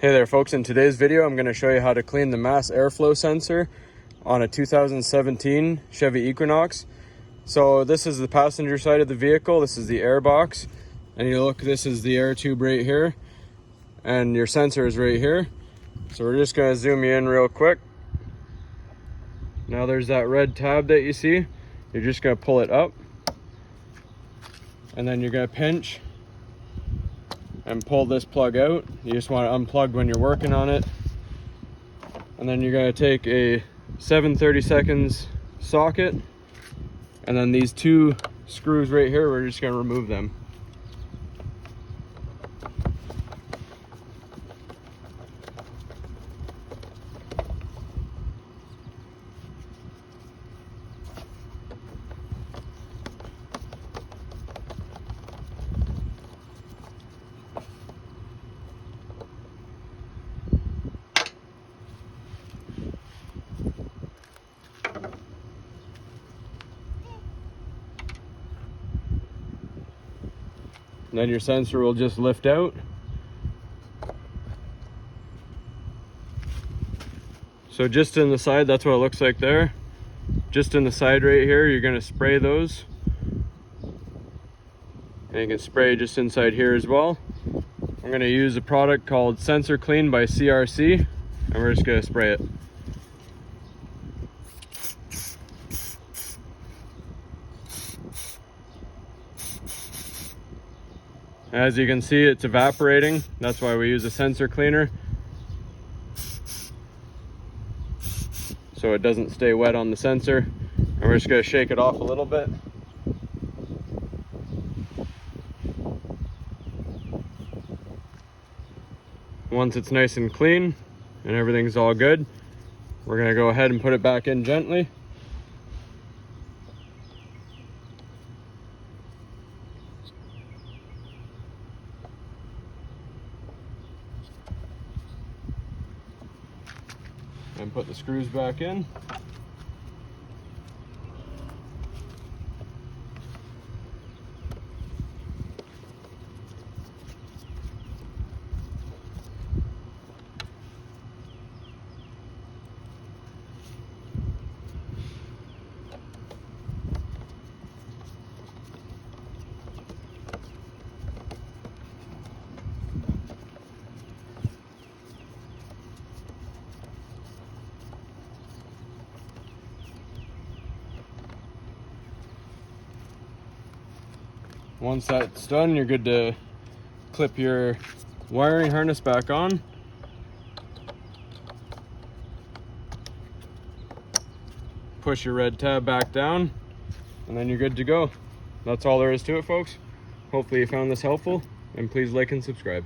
Hey there folks, in today's video I'm going to show you how to clean the mass airflow sensor on a 2017 Chevy Equinox. So this is the passenger side of the vehicle, this is the air box, and you look, this is the air tube right here, and your sensor is right here. So we're just going to zoom you in real quick. Now there's that red tab that you see, you're just going to pull it up, and then you're going to pinch and pull this plug out. You just want to unplug when you're working on it. And then you're going to take a 7/32 socket, and then these two screws right here, we're just going to remove them. And then your sensor will just lift out. So just in the side, that's what it looks like there. Just in the side right here, you're going to spray those. And you can spray just inside here as well. I'm going to use a product called Sensor Clean by CRC, and we're just going to spray it. As you can see, it's evaporating. That's why we use a sensor cleaner, so it doesn't stay wet on the sensor. And we're just going to shake it off a little bit. Once it's nice and clean and everything's all good, we're going to go ahead and put it back in gently. And put the screws back in. Once that's done, you're good to clip your wiring harness back on. Push your red tab back down, and then you're good to go. That's all there is to it, folks. Hopefully you found this helpful, and please like and subscribe.